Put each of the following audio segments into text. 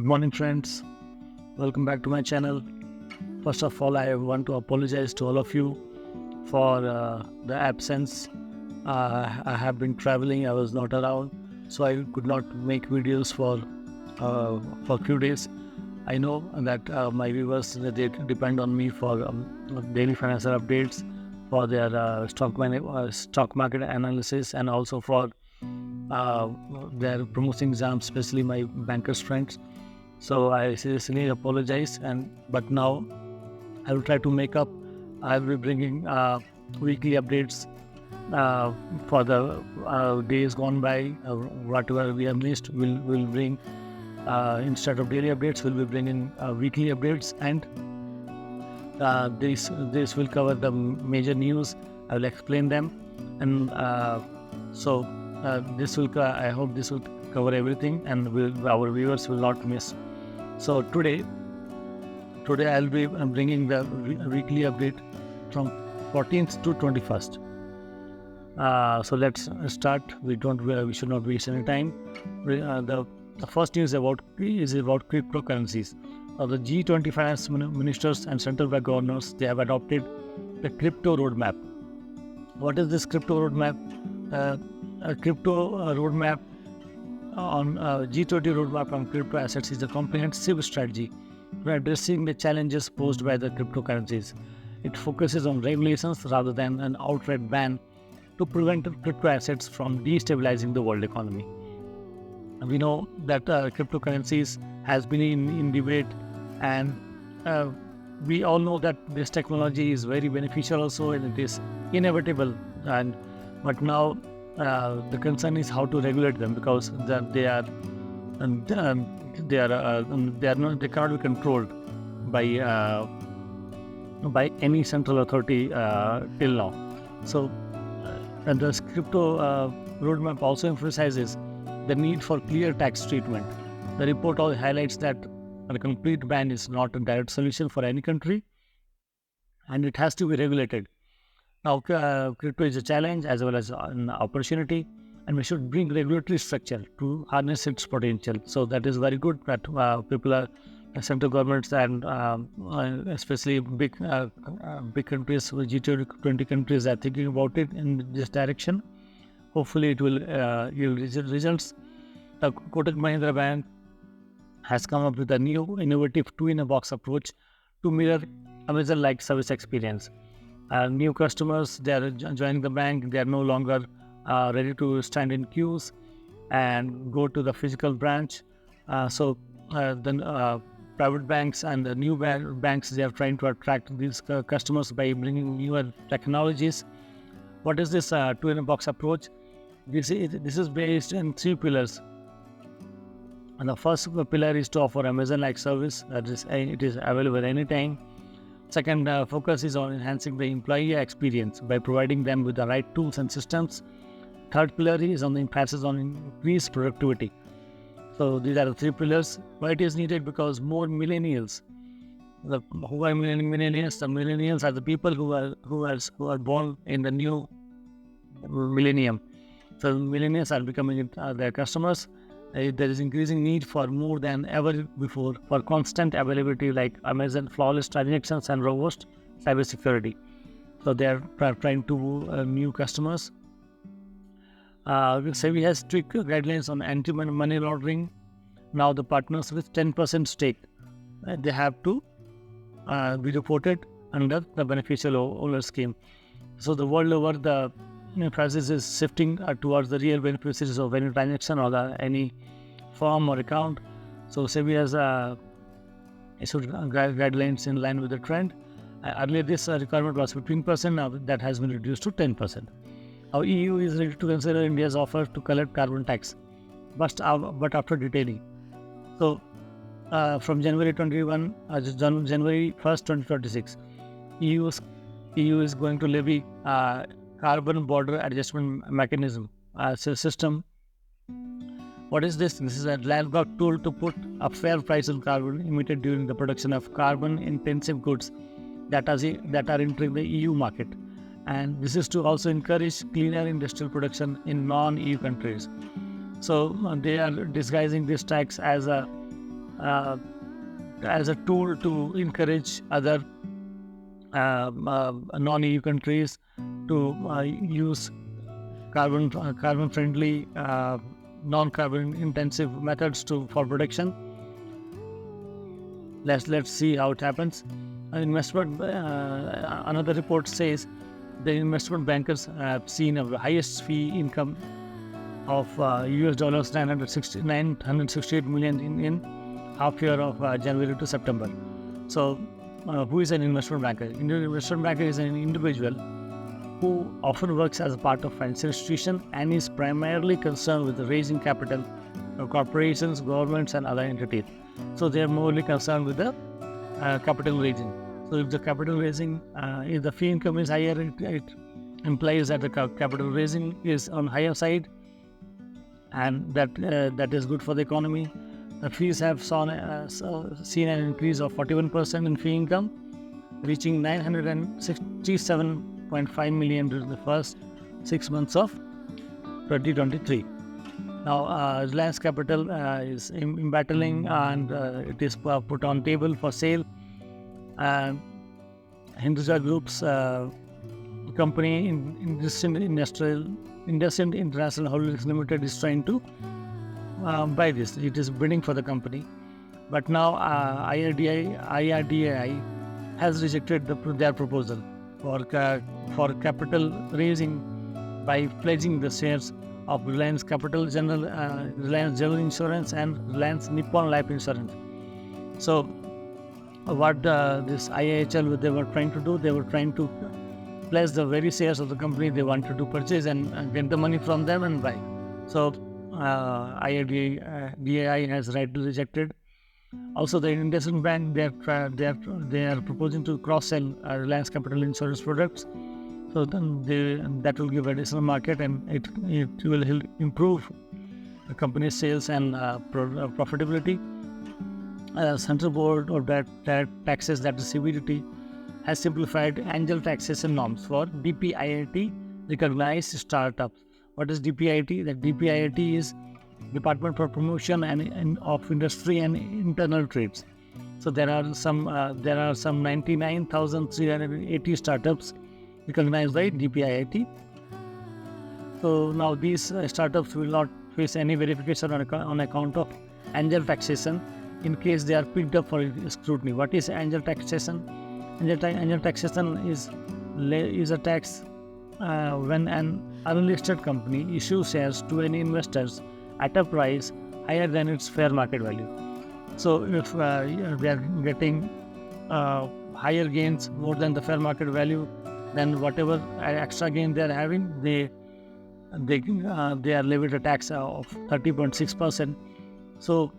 Good morning, friends. Welcome back to my channel. First of all, I want to apologize to all of you for the absence. I have been traveling. I was not around, so I could not make videos for a few days. I know that my viewers, they depend on me for daily financial updates, for their stock market analysis, and also for their promotion exams, especially my bankers friends. So I seriously apologize, but now I will try to make up. I will be bringing weekly updates for the days gone by. Whatever we have missed, we'll bring. Instead of daily updates, we'll be bringing weekly updates, and this will cover the major news. I will explain them, and this will. I hope this will cover everything, and our viewers will not miss. So today I'll be bringing the weekly update from 14th to 21st. So let's start. We should not waste any time. The first news is about cryptocurrencies. The G20 finance ministers and central bank governors, they have adopted the crypto roadmap. What is this crypto roadmap? A crypto roadmap on G20 roadmap on crypto assets is a comprehensive strategy for addressing the challenges posed by the cryptocurrencies. It focuses on regulations rather than an outright ban to prevent crypto assets from destabilizing the world economy. We know that cryptocurrencies has been in debate, and we all know that this technology is very beneficial also, and it is inevitable. But now the concern is how to regulate them, because they cannot be controlled by any central authority till now. So the crypto roadmap also emphasizes the need for clear tax treatment. The report also highlights that a complete ban is not a direct solution for any country, and it has to be regulated. Now, crypto is a challenge as well as an opportunity, and we should bring regulatory structure to harness its potential. So that is very good that central governments and especially big countries, G20 countries, are thinking about it in this direction. Hopefully, it will yield results. The Kotak Mahindra Bank has come up with a new innovative two-in-a-box approach to mirror Amazon-like service experience. New customers, they are joining the bank. They are no longer ready to stand in queues and go to the physical branch. So private banks and the new banks, they are trying to attract these customers by bringing newer technologies. What is this two-in-a-box approach? This is based on three pillars. And the first pillar is to offer Amazon-like service. That is, it is available anytime. Second, focus is on enhancing the employee experience by providing them with the right tools and systems. Third pillar is on the emphasis on increased productivity. So these are the three pillars. Why it is needed? Because more millennials. Who are millennials? The millennials are the people who are born in the new millennium. So millennials are becoming their customers. There is increasing need for more than ever before for constant availability like Amazon, flawless transactions, and robust cybersecurity. So they are trying to woo new customers. SEBI has strict guidelines on anti-money laundering. Now the partners with 10% stake, they have to be reported under the beneficial owner scheme. So the world over, the emphasis is shifting towards the real beneficiaries of any transaction or any firm or account. So SEBI has issued guidelines in line with the trend. Earlier this requirement was 15%, now that has been reduced to 10%. Now EU is ready to consider India's offer to collect carbon tax, but after detailing. So from January 21, January 1st, 2026, EU is going to levy carbon border adjustment mechanism system. What is this? This is a landmark tool to put a fair price on carbon emitted during the production of carbon-intensive goods that are entering the EU market. And this is to also encourage cleaner industrial production in non-EU countries. So they are disguising this tax as a as a tool to encourage other non-EU countries to use carbon-friendly, non-carbon intensive methods for production. Let's see how it happens. Another report says the investment bankers have seen a highest fee income of US dollars 968 million in half year of January to September. So, who is an investment banker? An investment banker is an individual who often works as a part of financial institution and is primarily concerned with raising capital for corporations, governments, and other entities. So they are morely concerned with the capital raising. So if the capital raising, if the fee income is higher, it implies that the capital raising is on higher side, and that is good for the economy. The fees have seen an increase of 41% in fee income, reaching 967.5 million during the first 6 months of 2023. Now, Reliance Capital is battling, and it is put on table for sale. Hinduja Group's company, Indus International Holdings Limited, is trying to buy this. It is bidding for the company, but now IRDAI has rejected their proposal for capital raising by pledging the shares of Reliance Capital General, Reliance General Insurance, and Reliance Nippon Life Insurance. So, what this IIHL they were trying to do, they were trying to pledge the very shares of the company they wanted to purchase and get the money from them and buy. So, IRDAI has rightly rejected. Also, the investment bank they are proposing to cross-sell Reliance Capital Insurance products. So then that will give additional market, and it will improve the company's sales and profitability. Central Board of Direct Taxes, that is CBDT, has simplified angel taxation norms for DPIIT recognized startups. What is DPIIT? The DPIIT is Department for Promotion and of Industry and Internal Trades. So there are some 99,380 startups recognized by DPIIT. So now these startups will not face any verification on account of angel taxation in case they are picked up for scrutiny. What is angel taxation? Angel taxation is a tax when an unlisted company issues shares to any investors at a price higher than its fair market value. So if they are getting higher gains more than the fair market value, then whatever extra gain they are having, they are levied a tax of 30.6%. So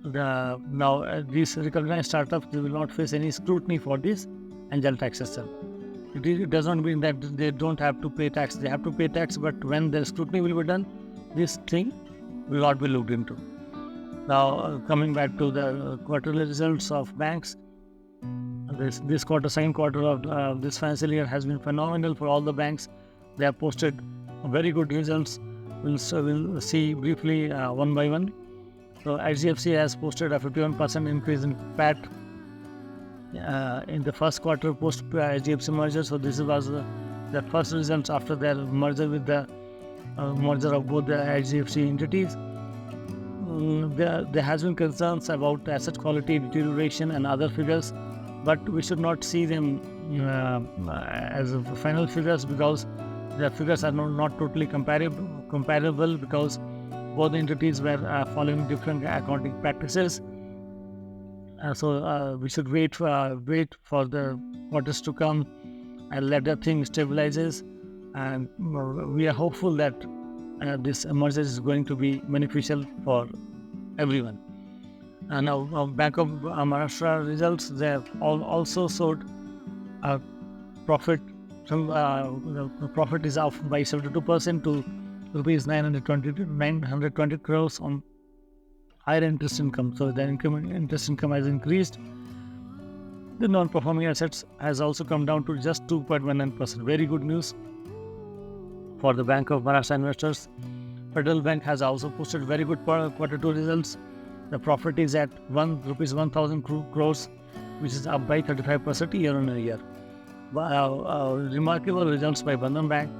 now these recognized startups, they will not face any scrutiny for this angel taxation. It does not mean that they don't have to pay tax. They have to pay tax, but when the scrutiny will be done, this thing will not be looked into. Now, coming back to the quarterly results of banks, this quarter, second quarter of this financial year has been phenomenal for all the banks. They have posted very good results. We'll see briefly one by one. So, HDFC has posted a 51% increase in PAT in the first quarter post HDFC merger. So, this was the first results after their merger with the merger of both the HDFC entities. There has been concerns about asset quality deterioration and other figures, but we should not see them as final figures, because the figures are not totally comparable because both entities were following different accounting practices. So we should wait for the quarters to come and let the thing stabilizes, and we are hopeful that this merger is going to be beneficial for everyone. And now Bank of Maharashtra results, they have also showed a profit. The profit is up by 72% to rupees 920 crores on higher interest income. So the interest income has increased. The non-performing assets has also come down to just 2.19%. Very good news for the Bank of Maharashtra investors. Federal Bank has also posted very good quarter two results. The profit is at rupees 1,000 crores, which is up by 35% year on year. Remarkable results by Bandhan Bank.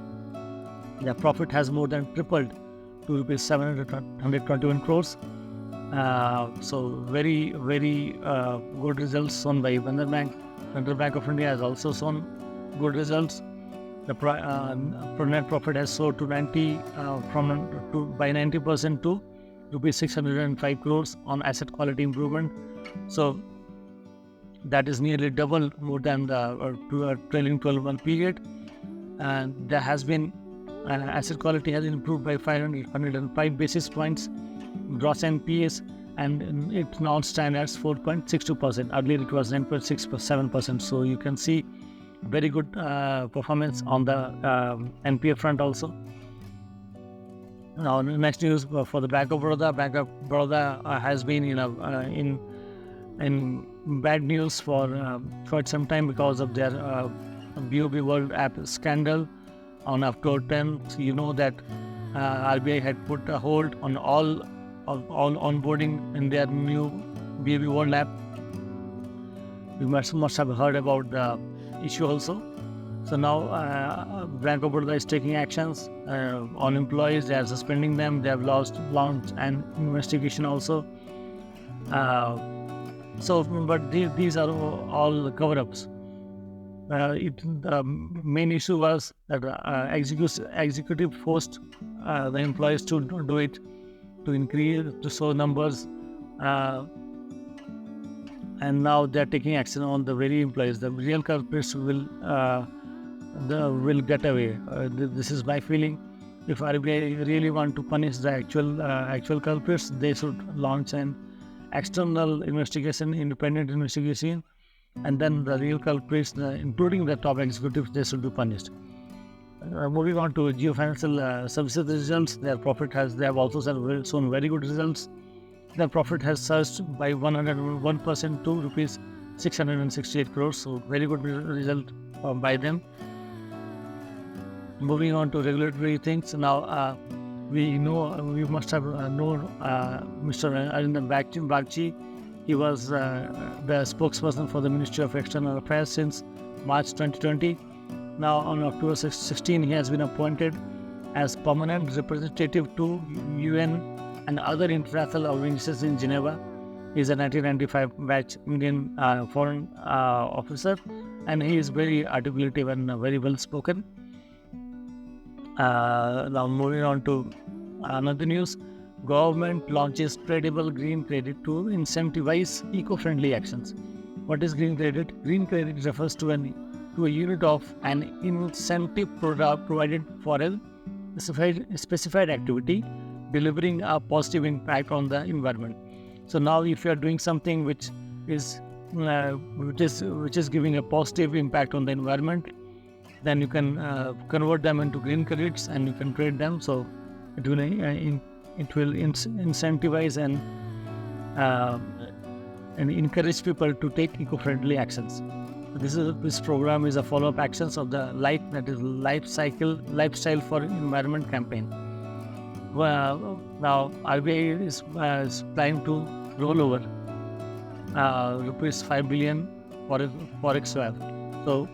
The profit has more than tripled to rupees 721 crores. So very good results shown by Bandhan Bank. Central Bank of India has also shown good results. The net profit has soared to by 90% to rupees 605 crores on asset quality improvement. So that is nearly double more than the trailing 12-month period. And there has been asset quality has improved by 105 basis points. Gross NPAs, and it now stands at 4.62%. Earlier it was 9.67%. So you can see very good performance on the NPA front also. Now, next news for the Bank of Baroda. Bank of Baroda has been in bad news for quite some time because of their BOB World app scandal on October 10th. You know that RBI had put a hold on all onboarding in their new BOB World app. You must have heard about the issue also. So now Bank of Baroda is taking actions on employees. They are suspending them. They have launched an investigation also. But these are all cover-ups. The main issue was that executive forced the employees to do it, to show numbers, and now they are taking action on the very employees. The real culprits will get away. This is my feeling. If RBI really want to punish the actual culprits, they should launch an external investigation, independent investigation, and then the real culprits, including the top executives, they should be punished. Moving on to Jio Financial Services results, they have also shown very good results. Their profit has surged by 101% to rupees 668 crores. So very good result by them. Moving on to regulatory things now. We must have known Mr. Arindam Bagchi. He was the spokesperson for the Ministry of External Affairs since March 2020. Now on October 16, he has been appointed as permanent representative to UN and other international organizations in Geneva. He is a 1995 batch Indian foreign officer, and he is very articulative and very well spoken. Now moving on to another news. Government launches tradable green credit to incentivize eco-friendly actions. What is green credit? Green credit refers to a unit of an incentive provided for a specified activity, delivering a positive impact on the environment. So now, if you are doing something which is giving a positive impact on the environment, then you can convert them into green credits and you can trade them. So it will incentivize and encourage people to take eco-friendly actions. This program is a follow-up actions of the lifestyle for environment campaign. Well, now RBI is planning to roll over rupees 5 billion for a forex swap. So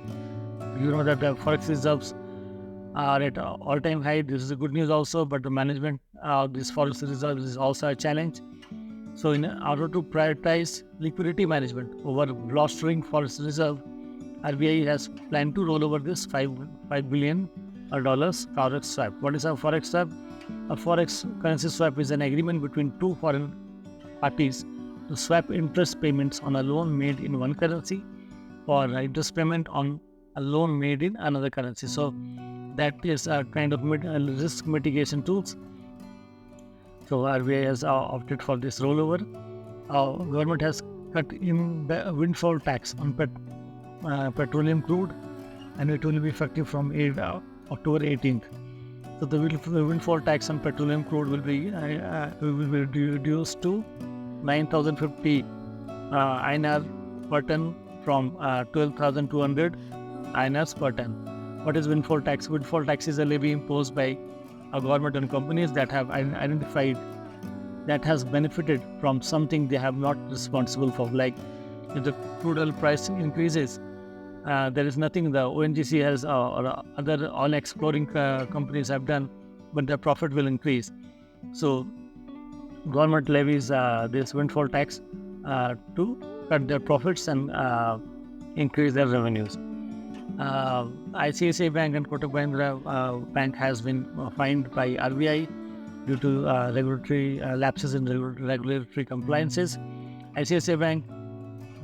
you know that the forex reserves are at all-time high. This is a good news also, but the management of these forex reserves is also a challenge. So in order to prioritize liquidity management over blustering forex reserve, RBI has planned to roll over this $5 billion forex swap. What is a forex swap? A forex currency swap is an agreement between two foreign parties to swap interest payments on a loan made in one currency for interest payment on a loan made in another currency. So that is a kind of risk mitigation tools. So RBI has opted for this rollover. Government has cut in the windfall tax on petroleum crude, and it will be effective from October 18th. So the windfall tax on petroleum crude will be reduced to 9,050 INR per ton from 12,200 INR per ton. What is windfall tax? Windfall tax is a levy imposed by a government on companies that have identified that has benefited from something they have not responsible for. Like if the crude oil price increases, there is nothing the ONGC has or other oil exploring companies have done, but their profit will increase. So government levies this windfall tax to cut their profits and increase their revenues. ICICI Bank and Kotak Mahindra Bank has been fined by RBI due to regulatory lapses in regulatory compliances. ICICI Bank,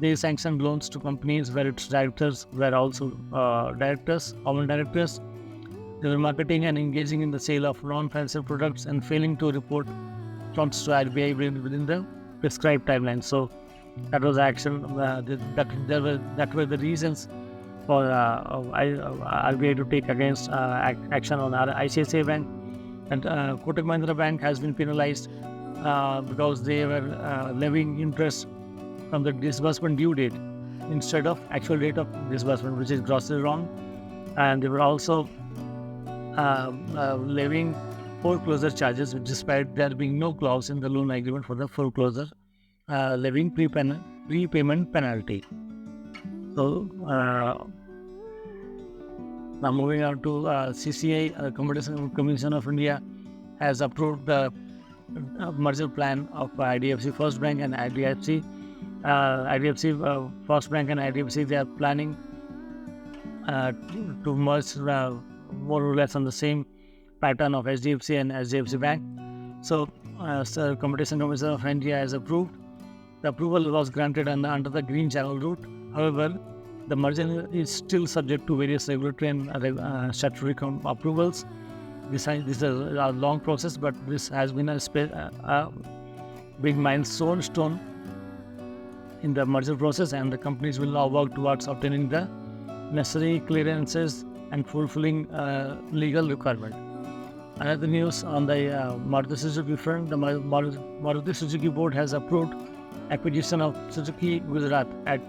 they sanctioned loans to companies where its directors were also common directors. They were marketing and engaging in the sale of non-financial products and failing to report funds to RBI within the prescribed timeline. So that was action. That were the reasons for RBI to take against action on ICICI Bank. And Kotak Mahindra Bank has been penalized because they were levying interest from the disbursement due date instead of actual date of disbursement, which is grossly wrong. And they were also levying foreclosure charges, despite there being no clause in the loan agreement for the foreclosure, levying prepayment penalty. So now moving on to CCI, Competition Commission of India has approved the merger plan of IDFC First Bank and IDFC. IDFC First Bank and IDFC, they are planning to merge more or less on the same pattern of HDFC and HDFC Bank. So Competition Commission of India has approved. The approval was granted under the Green Channel route. However, the merger is still subject to various regulatory and statutory approvals. This is a long process, but this has been a big milestone in the merger process, and the companies will now work towards obtaining the necessary clearances and fulfilling legal requirement. Another news on the Maruti Suzuki front, the Maruti Suzuki board has approved acquisition of Suzuki Gujarat at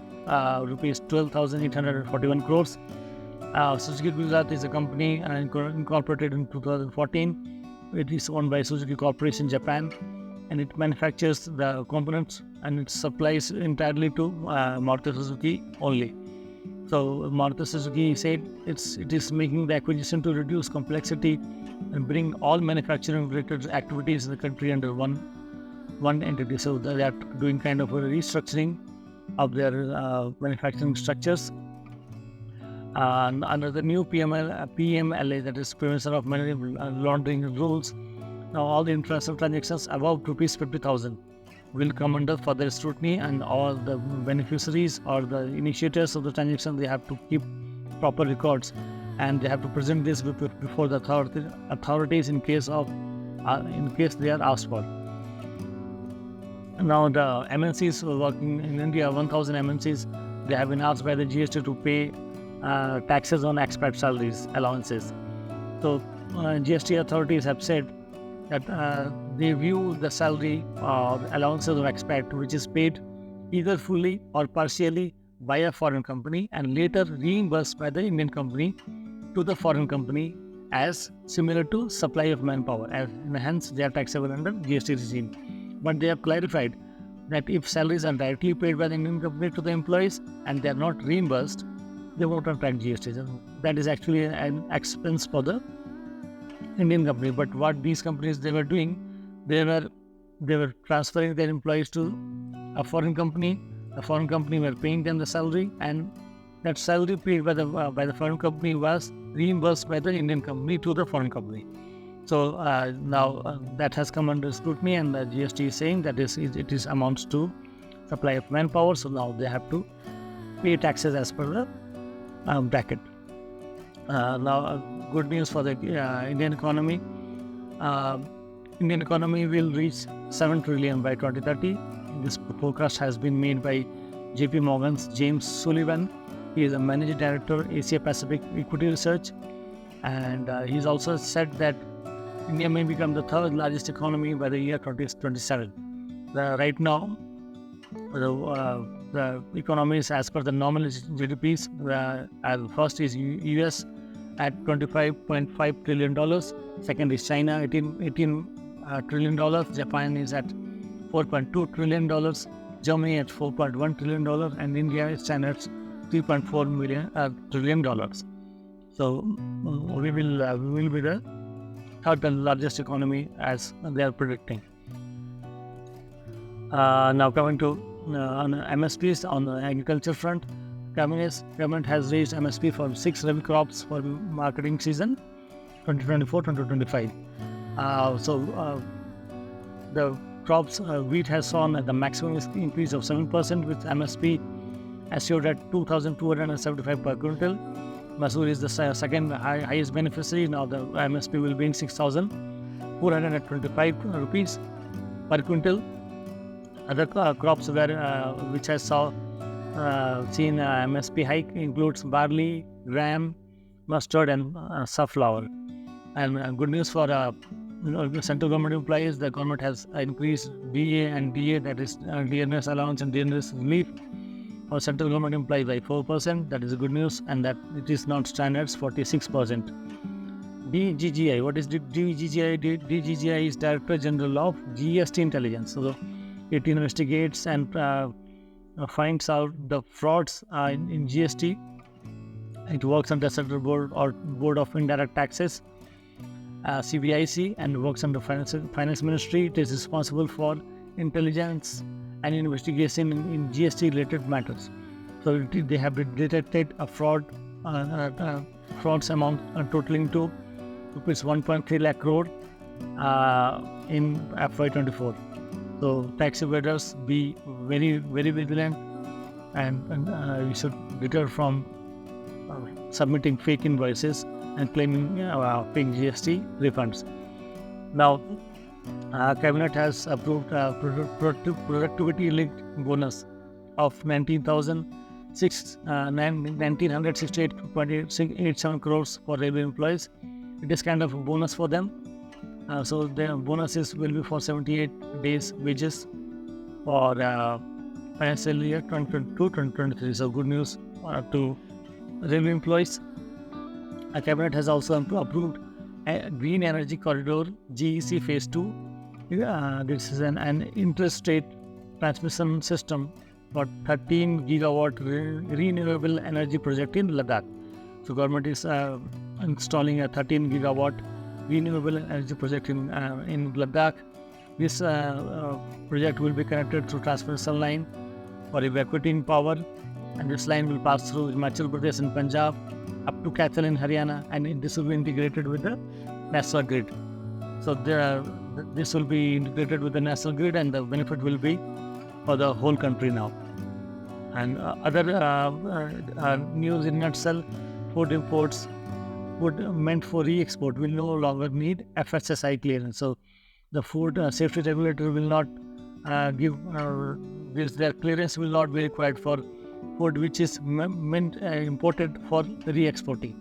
rupees 12,841 crores. Suzuki Gujarat is a company incorporated in 2014. It is owned by Suzuki Corporation Japan, and it manufactures the components and it supplies entirely to Maruti Suzuki only. So Maruti Suzuki said it is making the acquisition to reduce complexity and bring all manufacturing related activities in the country under one entity. So they are doing kind of a restructuring of their manufacturing structures. Under the new PMLA, that is Prevention of Money Laundering rules, now all the international transactions above rupees 50,000 will come under further scrutiny, and all the beneficiaries or the initiators of the transaction, they have to keep proper records, and they have to present this before the authorities in case they are asked for. Now the MNCs working in India, 1,000 MNCs, they have been asked by the GST to pay taxes on expat salaries allowances. So GST authorities have said that they view the salary or allowances of expat which is paid either fully or partially by a foreign company and later reimbursed by the Indian company to the foreign company as similar to supply of manpower, and hence they are taxable under GST regime. But they have clarified that if salaries are directly paid by the Indian company to the employees and they are not reimbursed, they won't attract GST. That is actually an expense for the Indian company. But what these companies they were doing, they were transferring their employees to a foreign company. The foreign company were paying them the salary, and that salary paid by the foreign company was reimbursed by the Indian company to the foreign company. So now that has come under scrutiny, and the GST is saying that it is amounts to supply of manpower. So now they have to pay taxes as per the bracket. Now good news for the Indian economy. Indian economy will reach 7 trillion by 2030. This forecast has been made by JP Morgan's James Sullivan. He is a managing director, Asia Pacific Equity Research, and he's also said that India may become the third largest economy by the year 2027. Right now, the economies as per the nominal GDPs, first is US at $25.5 trillion. Second is China, $18 trillion. Japan is at $4.2 trillion, Germany at $4.1 trillion, and India stands at $3.4 trillion. So we will be the third largest economy as they are predicting. Now coming to on MSPs on the agriculture front, government has raised MSP for 6 rabi crops for marketing season 2024-2025. The crops, wheat has shown the maximum increase of 7% with MSP assured at 2,275 per quintal. Masoor is the second highest beneficiary. Now the MSP will be in 6,425 rupees per quintal. Other crops which has seen MSP hike includes barley, gram, mustard, and safflower. And good news for central government employees: the government has increased DA and DA, that is dearness allowance and dearness relief, for central government employees by 4%. That is good news, and that it is not standards 46%. DGGI, what is DGGI? DGGI is Director General of GST Intelligence. So it investigates and finds out the frauds in GST. It works under Central Board of Indirect Taxes, CBIC, and works under Finance Ministry. It is responsible for intelligence and investigation in GST related matters. So they have detected a frauds amount totaling to rupees 1.3 lakh crore in FY24. So tax evaders, be very, very vigilant, and you should deter from submitting fake invoices and claiming paying GST refunds. Now, Cabinet has approved productivity-linked bonus of 1968.87 crores for railway employees. It is kind of a bonus for them. So the bonuses will be for 78 days wages for financial year 2022-2023. So good news to railway employees. Cabinet has also approved a Green Energy Corridor GEC Phase 2. This is an interstate transmission system for 13 gigawatt renewable energy project in Ladakh. So government is installing a 13 gigawatt renewable energy project in Ladakh. This project will be connected through transmission line for evacuating power, and this line will pass through Himachal Pradesh and Punjab up to Kaithal in Haryana, and this will be integrated with the national grid. So this will be integrated with the national grid, and the benefit will be for the whole country now. And other news in nutshell: food imports, food meant for re-export, will no longer need FSSI clearance. So the food safety regulator will not give their clearance will not be required for food which is imported for re-exporting.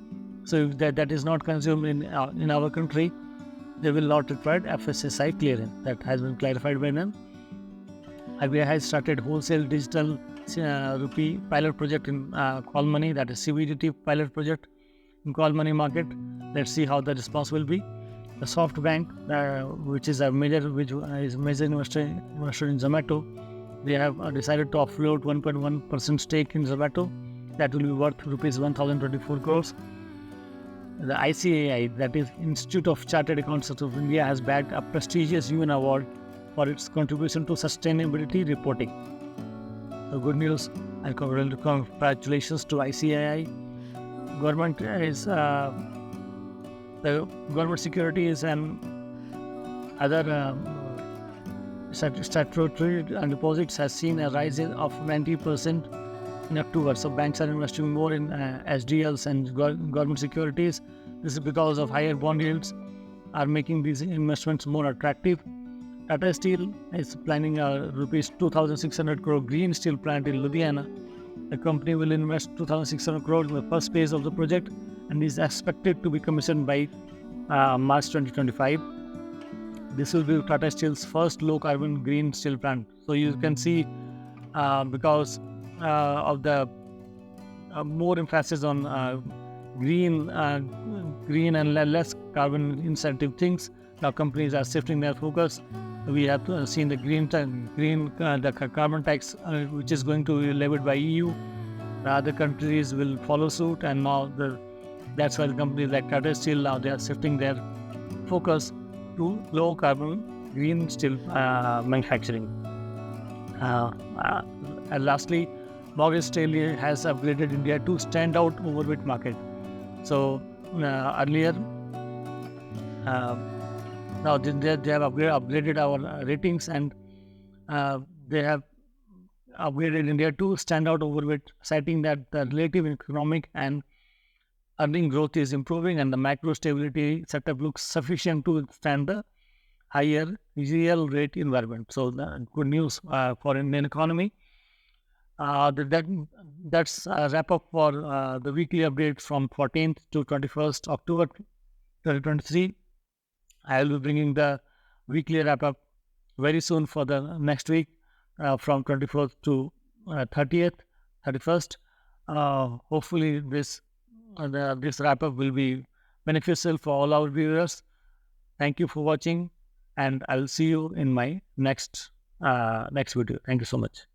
So if that is not consumed in our country, they will not require FSSI clearance. That has been clarified by them. RBI has started wholesale digital rupee pilot project in call money, that is CBDT pilot project in call money market. Let's see how the response will be. The SoftBank, which is a major investor in Zomato, they have decided to offload 1.1% stake in Zomato. That will be worth rupees 1,024 crores. The ICAI, that is Institute of Chartered Accountants of India, has bagged a prestigious UN award for its contribution to sustainability reporting. So good news and congratulations to ICAI. Government is the government securities and other statutory deposits has seen a rise of 90% in October. So banks are investing more in SDLs and government securities. This is because of higher bond yields are making these investments more attractive. Tata Steel is planning a rupees 2,600 crore green steel plant in Ludhiana. The company will invest 2,600 crore in the first phase of the project and is expected to be commissioned by March 2025. This will be Tata Steel's first low-carbon green steel plant. So you can see because of the more emphasis on green and less carbon incentive things, now companies are shifting their focus We have seen the the carbon tax, which is going to be levied by EU. The other countries will follow suit, and now that's why the companies like Tata Steel, now they are shifting their focus to low carbon green steel manufacturing. And lastly, Morgan Stanley has upgraded India to standout overweight market. So earlier, now they have upgraded our ratings, and they have upgraded India to standout overweight, citing that the relative economic and earning growth is improving and the macro stability setup looks sufficient to stand the higher real rate environment. So the good news for Indian economy. That's a wrap up for the weekly update from 14th to 21st October 2023. I will be bringing the weekly wrap up very soon for the next week from 24th to 30th, 31st. Hopefully this wrap up will be beneficial for all our viewers. Thank you for watching, and I will see you in my next video. Thank you so much.